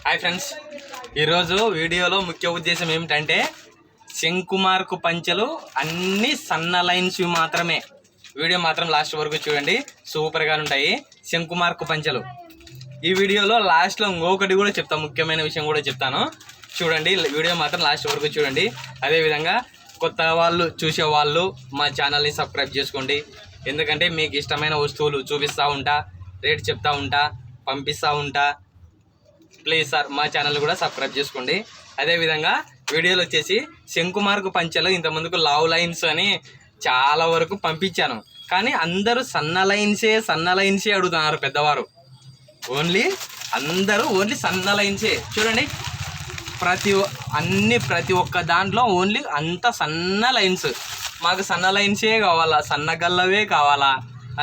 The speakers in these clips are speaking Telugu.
హాయ్ ఫ్రెండ్స్, ఈరోజు వీడియోలో ముఖ్య ఉద్దేశం ఏమిటంటే శంకుమార్కు పంచెలు అన్ని సన్న లైన్స్ మాత్రమే. వీడియో మాత్రం లాస్ట్ వరకు చూడండి, సూపర్గా ఉంటాయి శంకుమార్కు పంచెలు. ఈ వీడియోలో లాస్ట్లో ఇంకొకటి కూడా చెప్తాను, ముఖ్యమైన విషయం కూడా చెప్తాను. చూడండి, వీడియో మాత్రం లాస్ట్ వరకు చూడండి. అదేవిధంగా కొత్త వాళ్ళు చూసేవాళ్ళు మా ఛానల్ని సబ్స్క్రైబ్ చేసుకోండి. ఎందుకంటే మీకు ఇష్టమైన వస్తువులు చూపిస్తూ ఉంటా, రేట్ చెప్తా ఉంటా, పంపిస్తూ ఉంటా. ప్లీజ్ సార్ మా ఛానల్ కూడా సబ్స్క్రైబ్ చేసుకోండి. అదేవిధంగా వీడియోలు వచ్చేసి శంకుమార్కు పంచెలు ఇంతకుముందుకు లావ్ లైన్స్ అని చాలా వరకు పంపించాను, కానీ అందరూ సన్న లైన్సే అడుగుతున్నారు పెద్దవారు. అందరూ ఓన్లీ సన్న లైన్సే. చూడండి, ప్రతి ఒక్క దాంట్లో ఓన్లీ అంత సన్న లైన్స్. మాకు సన్న లైన్సే కావాలా, సన్న గల్లవే కావాలా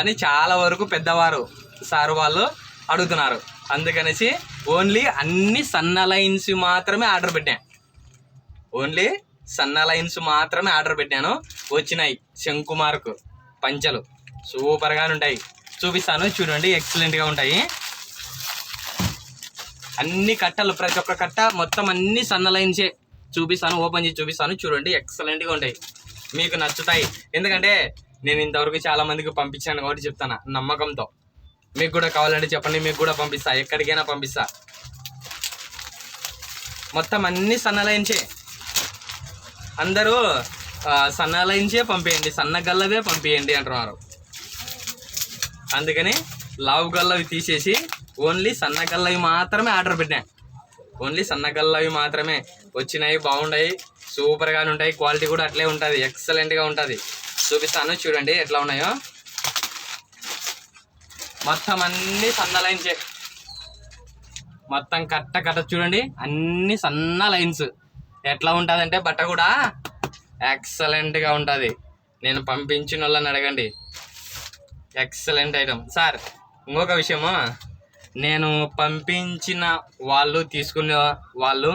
అని చాలా వరకు పెద్దవారు సార్ వాళ్ళు అడుగుతున్నారు. అందుకనేసి ఓన్లీ అన్ని సన్న లైన్స్ మాత్రమే ఆర్డర్ పెట్టాను. వచ్చినాయి శంకుమార్కు పంచెలు, సూపర్గా ఉంటాయి. చూపిస్తాను చూడండి, ఎక్సలెంట్గా ఉంటాయి. అన్ని కట్టలు, ప్రతి ఒక్క కట్ట మొత్తం అన్ని సన్న లైన్సే. చూపిస్తాను, ఓపెన్ చేసి చూపిస్తాను చూడండి, ఎక్సలెంట్గా ఉంటాయి, మీకు నచ్చుతాయి. ఎందుకంటే నేను ఇంతవరకు చాలా మందికి పంపించాను కాబట్టి చెప్తాను నమ్మకంతో. మీకు కూడా కావాలంటే చెప్పండి, మీకు కూడా పంపిస్తా, ఎక్కడికైనా పంపిస్తా. మొత్తం అన్ని సన్న లైన్సే. అందరూ సన్న లైన్సే పంపేయండి, సన్న గల్లవే పంపేయండి అంటున్నారు. అందుకని లావు గల్లవి తీసేసి ఓన్లీ సన్న గల్లవి మాత్రమే ఆర్డర్ పెట్టాను. ఓన్లీ సన్న గల్లవి మాత్రమే వచ్చినాయి, బాగున్నాయి, సూపర్గా ఉంటాయి. క్వాలిటీ కూడా అట్లే ఉంటుంది, ఎక్సలెంట్గా ఉంటుంది. చూపిస్తాను చూడండి ఎట్లా ఉన్నాయో. మొత్తం అన్ని సన్న లైన్సే, మొత్తం కట్ట చూడండి, అన్ని సన్న లైన్స్. ఎట్లా ఉంటుందంటే బట్ట కూడా ఎక్సలెంట్గా ఉంటుంది. నేను పంపించిన వాళ్ళని అడగండి, ఎక్సలెంట్ ఐటమ్. సార్ ఇంకొక విషయము, నేను పంపించిన వాళ్ళు తీసుకునే వాళ్ళు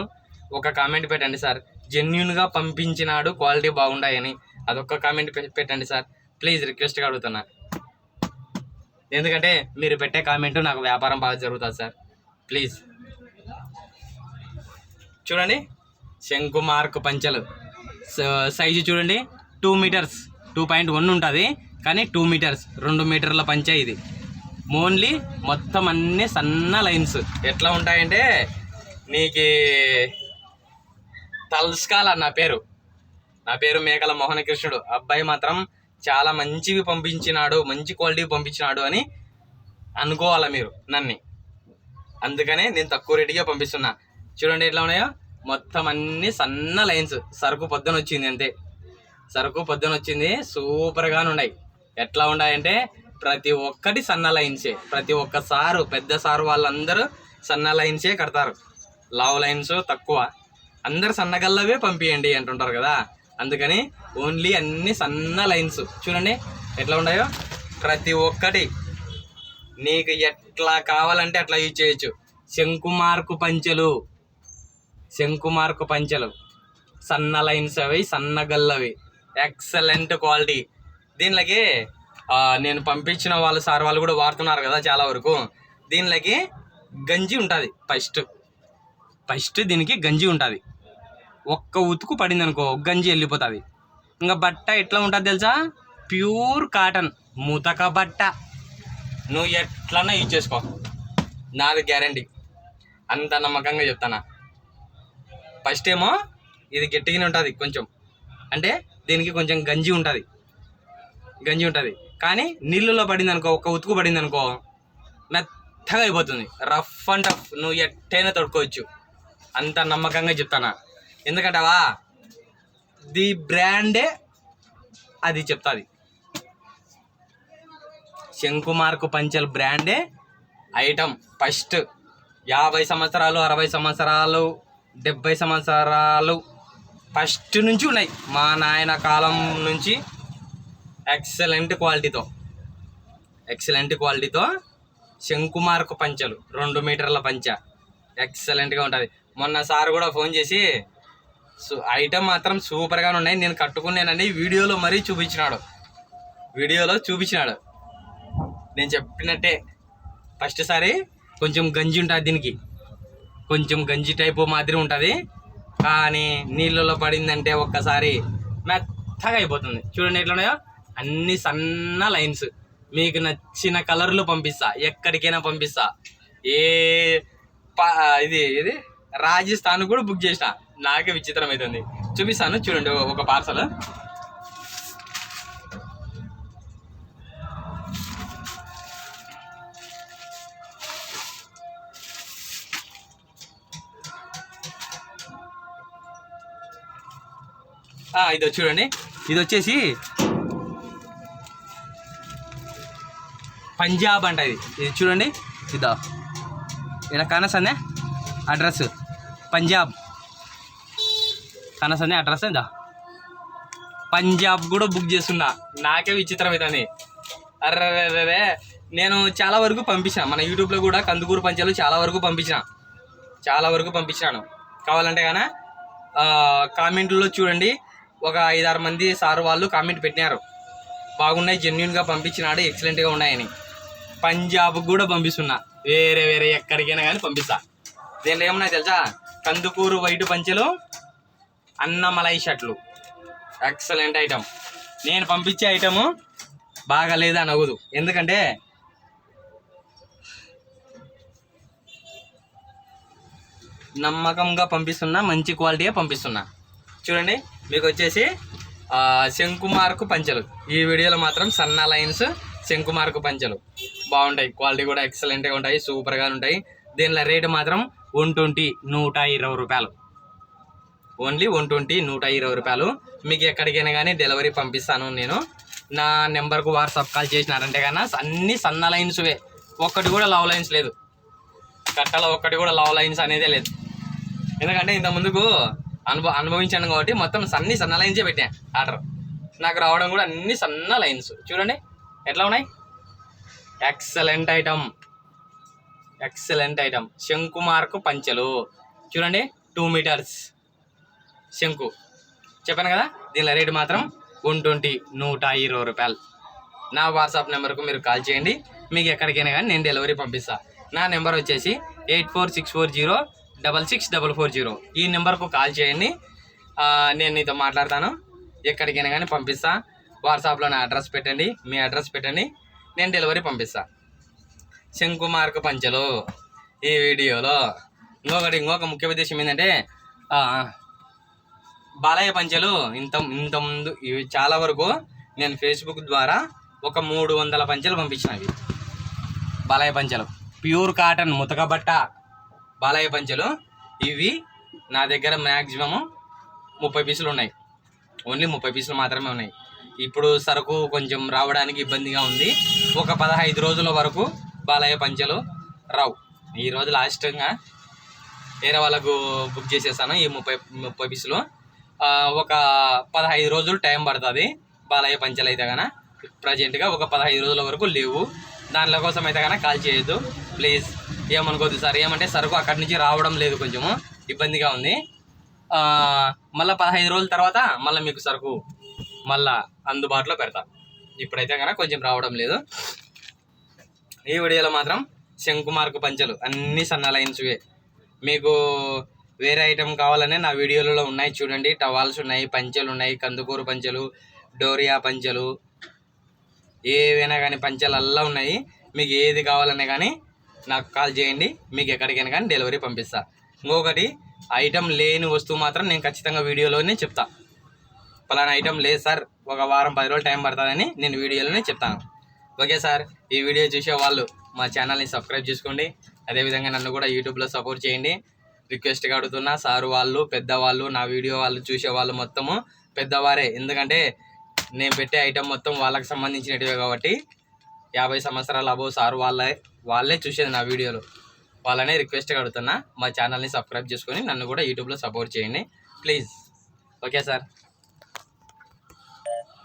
ఒక కామెంట్ పెట్టండి సార్, జెన్యున్గా పంపించినాడు, క్వాలిటీ బాగుంటాయని. అదొక కామెంట్ పెట్టండి సార్, ప్లీజ్ రిక్వెస్ట్గా అడుగుతున్నా. ఎందుకంటే మీరు పెట్టే కామెంట్ నాకు వ్యాపారం బాగా జరుగుతుంది సార్, ప్లీజ్. చూడండి, శంకుమార్కు పంచెలు సైజు చూడండి, 2 మీటర్స్ 2.1 ఉంటుంది, కానీ 2 మీటర్స్ 2 మీటర్ల పంచె ఇది. ఓన్లీ మొత్తం అన్నీ సన్న లైన్స్. ఎట్లా ఉంటాయంటే నీకు తలుసుకోవాల. నా పేరు మేకల మోహనకృష్ణుడు. అబ్బాయి మాత్రం చాలా మంచివి పంపించినాడు, మంచి క్వాలిటీ పంపించినాడు అని అనుకోవాలా మీరు నన్ను. అందుకనే నేను తక్కువ రేటుగా పంపిస్తున్నా. చూడండి ఎట్లా ఉన్నాయో, మొత్తం అన్ని సన్న లైన్స్. సరుకు పొద్దున వచ్చింది అంతే, సరుకు పొద్దున వచ్చింది, సూపర్గా ఉన్నాయి. ఎట్లా ఉన్నాయంటే ప్రతి ఒక్కటి సన్న లైన్సే. ప్రతి ఒక్క సారు, పెద్ద సారు వాళ్ళందరూ సన్న లైన్సే కడతారు, లావ్ లైన్స్ తక్కువ. అందరు సన్నగల్లవే పంపియండి అంటుంటారు కదా, అందుకని ఓన్లీ అన్ని సన్న లైన్స్. చూడండి ఎట్లా ఉన్నాయో, ప్రతి ఒక్కటి నీకు ఎట్లా కావాలంటే అట్లా యూజ్ చేయొచ్చు. శంకుమార్కు పంచెలు సన్న లైన్స్ అవి, సన్న గల్లవి, ఎక్సలెంట్ క్వాలిటీ. దీనిలోకి నేను పంపించిన వాళ్ళు సార్ వాళ్ళు కూడా వాడుతున్నారు కదా చాలా వరకు. దీనిలోకి గంజి ఉంటుంది, ఫస్ట్ దీనికి గంజి ఉంటుంది. ఒక్క ఉతుకు పడింది అనుకో, గంజి వెళ్ళిపోతుంది. ఇంకా బట్ట ఎట్లా ఉంటుంది తెలుసా, ప్యూర్ కాటన్ ముతక బట్ట. నువ్వు ఎట్లన్నా యూజ్ చేసుకో, నాది గ్యారంటీ, అంత నమ్మకంగా చెప్తానా. ఫస్ట్ ఏమో ఇది గట్టిగానే ఉంటుంది కొంచెం, అంటే దీనికి కొంచెం గంజి ఉంటుంది, కానీ నీళ్ళలో పడింది అనుకో, ఒక్క ఉతుకు పడింది అనుకో, మెత్తగా అయిపోతుంది, రఫ్ అండ్ టఫ్. నువ్వు ఎట్టైనా తడుకోవచ్చు, అంత నమ్మకంగా చెప్తానా. ఎందుకంటావా, ది బ్రాండే అది చెప్తుంది. శంకుమార్కు పంచెల బ్రాండే ఐటమ్. ఫస్ట్ 50 సంవత్సరాలు, 60 సంవత్సరాలు, 70 సంవత్సరాలు ఫస్ట్ నుంచి ఉన్నాయి. మా నాయన కాలం నుంచి ఎక్సలెంట్ క్వాలిటీతో శంకుమార్కు పంచెలు, 2 మీటర్ల పంచె, ఎక్సలెంట్గా ఉంటుంది. మొన్న సార్ కూడా ఫోన్ చేసి ఐటమ్ మాత్రం సూపర్గా ఉన్నాయి, నేను కట్టుకున్నానని వీడియోలో మరీ చూపించినాడు. నేను చెప్పినట్టే ఫస్ట్ సారి కొంచెం గంజి ఉంటుంది దీనికి, కొంచెం గంజి టైపు మాదిరి ఉంటుంది, కానీ నీళ్ళలో పడిందంటే ఒక్కసారి మెత్తగా అయిపోతుంది. చూడండి ఎట్లున్నాయో, అన్ని సన్న లైన్స్. మీకు నచ్చిన కలర్లు పంపిస్తా, ఎక్కడికైనా పంపిస్తా. ఇది రాజస్థాన్ కూడా బుక్ చేసిన, నాకే విచిత్రం అవుతుంది. చూపిస్తాను చూడండి ఒక పార్సల్. ఇది చూడండి, ఇది వచ్చేసి పంజాబ్ అంట. ఇది చూడండి, ఇదా ఇక్కడ కనసనే అడ్రస్, పంజాబ్ కనసనే అడ్రస్. ఇదా పంజాబ్ కూడా బుక్ చేస్తున్నా, నాకే విచిత్రం అవుతుంది. అర్రే నేను చాలా వరకు పంపించిన, మన యూట్యూబ్లో కూడా కందుకూరు పంచాలు చాలా వరకు పంపించినాను. కావాలంటే కానీ కామెంట్లో చూడండి, ఒక 5-6 మంది సార్ వాళ్ళు కామెంట్ పెట్టినారు, బాగున్నాయి, జెన్యున్గా పంపించినాడు, ఎక్సలెంట్గా ఉన్నాయని. పంజాబ్ కూడా పంపిస్తున్నా, వేరే ఎక్కడికైనా కానీ పంపిస్తా. దీంట్లో ఏమున్నాయి తెలుసా, కందుకూరు వైట్ పంచెలు, అన్నమలై షర్ట్లు, ఎక్సలెంట్ ఐటమ్. నేను పంపించే ఐటము బాగాలేదా అనగదు, ఎందుకంటే నమ్మకంగా పంపిస్తున్నా, మంచి క్వాలిటీగా పంపిస్తున్నా. చూడండి, మీకు వచ్చేసి శంకుమార్కు పంచెలు. ఈ వీడియోలో మాత్రం సన్న లైన్స్ శంకుమార్కు పంచెలు బాగుంటాయి, క్వాలిటీ కూడా ఎక్సలెంట్గా ఉంటాయి, సూపర్గా ఉంటాయి. దీనిలో రేటు మాత్రం 120, 120 రూపాయలు. ఓన్లీ 120, 120 రూపాయలు. మీకు ఎక్కడికైనా కానీ డెలివరీ పంపిస్తాను నేను. నా నెంబర్కు వాట్సాప్ కాల్ చేసినారంటే కన్నా అన్ని సన్న లైన్స్వే, ఒక్కటి కూడా లవ్ లైన్స్ లేదు. కట్టలో ఒక్కటి కూడా లవ్ లైన్స్ అనేదే లేదు, ఎందుకంటే ఇంత ముందుకు అనుభవించాను కాబట్టి మొత్తం సన్న లైన్సే పెట్టా ఆర్డర్. నాకు రావడం కూడా అన్ని సన్న లైన్స్. చూడండి ఎట్లా ఉన్నాయి, ఎక్సలెంట్ ఐటమ్. శంకుమార్కు పంచెలు చూడండి, 2 మీటర్స్ శంకు. చెప్పాను కదా, దీనిలో రేటు మాత్రం 120, 120 రూపాయలు. నా వాట్సాప్ నెంబర్కు మీరు కాల్ చేయండి, మీకు ఎక్కడికైనా కానీ నేను డెలివరీ పంపిస్తా. నా నెంబర్ వచ్చేసి 8464066440. ఈ నెంబర్కు కాల్ చేయండి, నేను నీతో మాట్లాడతాను, ఎక్కడికైనా కానీ పంపిస్తా. వాట్సాప్లో నా అడ్రస్ పెట్టండి, మీ అడ్రస్ పెట్టండి, నేను డెలివరీ పంపిస్తా. శంకుమార్కు పంచెలు ఈ వీడియోలో. ఇంకొక ముఖ్య ఉద్దేశం ఏంటంటే, బాలయ్య పంచెలు ఇంత ముందు ఇవి చాలా వరకు నేను ఫేస్బుక్ ద్వారా ఒక 300 పంచెలు పంపించినవి. బాలయ్య పంచెలు ప్యూర్ కాటన్ ముతక బట్ట బాలయ్య పంచెలు. ఇవి నా దగ్గర మ్యాక్సిమము 30 పీసులు ఉన్నాయి, ఓన్లీ 30 పీసులు మాత్రమే ఉన్నాయి. ఇప్పుడు సరుకు కొంచెం రావడానికి ఇబ్బందిగా ఉంది. ఒక 15 రోజుల వరకు బాలయ్య పంచెలు రావు. ఈరోజు లాస్ట్గా వేరే వాళ్ళకు బుక్ చేసేసాను ఈ 30 పీసులు. ఒక 15 రోజులు టైం పడుతుంది బాలయ్య పంచెలు అయితే కన్నా. ప్రజెంట్గా ఒక 15 రోజుల వరకు లేవు. దానిలో కోసం అయితే కన్నా కాల్ చేయొద్దు ప్లీజ్, ఏమనుకోద్దు సార్. ఏమంటే సరుకు అక్కడి నుంచి రావడం లేదు, కొంచెము ఇబ్బందిగా ఉంది. మళ్ళీ 15 రోజుల తర్వాత మళ్ళీ మీకు సరుకు మళ్ళీ అందుబాటులో పెడతా. ఇప్పుడైతే కన్నా కొంచెం రావడం లేదు. ఈ వీడియోలో మాత్రం శంకుమార్కు పంచెలు అన్ని సన్న లైన్స్వే. మీకు వేరే ఐటెం కావాలనే నా వీడియోలలో ఉన్నాయి చూడండి. టవాల్స్ ఉన్నాయి, పంచెలు ఉన్నాయి, కందుకూరు పంచెలు, డోరియా పంచెలు, ఏవైనా కానీ పంచెలల్లా ఉన్నాయి. మీకు ఏది కావాలనే కానీ నాకు కాల్ చేయండి, మీకు ఎక్కడికైనా కానీ డెలివరీ పంపిస్తా. ఇంకొకటి, ఐటెం లేని వస్తువు మాత్రం నేను ఖచ్చితంగా వీడియోలోనే చెప్తా. పలానా ఐటెం లేదు సార్, ఒక వారం 10 రోజులు టైం పడుతుందని నేను వీడియోలోనే చెప్తాను. ఓకే సార్, ఈ వీడియో చూసే వాళ్ళు మా ఛానల్ని సబ్స్క్రైబ్ చేసుకోండి. అదేవిధంగా నన్ను కూడా యూట్యూబ్లో సపోర్ట్ చేయండి. రిక్వెస్ట్గా అడుగుతున్నా, సారు వాళ్ళు పెద్దవాళ్ళు, నా వీడియో వాళ్ళు చూసే వాళ్ళు మొత్తము పెద్దవారే. ఎందుకంటే నేను పెట్టే ఐటెం మొత్తం వాళ్ళకి సంబంధించినటివే కాబట్టి 50 సంవత్సరాల అబోవ్ సారు వాళ్ళే చూసేది నా వీడియోలు. వాళ్ళనే రిక్వెస్ట్గా అడుగుతున్నా, మా ఛానల్ని సబ్స్క్రైబ్ చేసుకొని నన్ను కూడా యూట్యూబ్లో సపోర్ట్ చేయండి ప్లీజ్. Okay sir.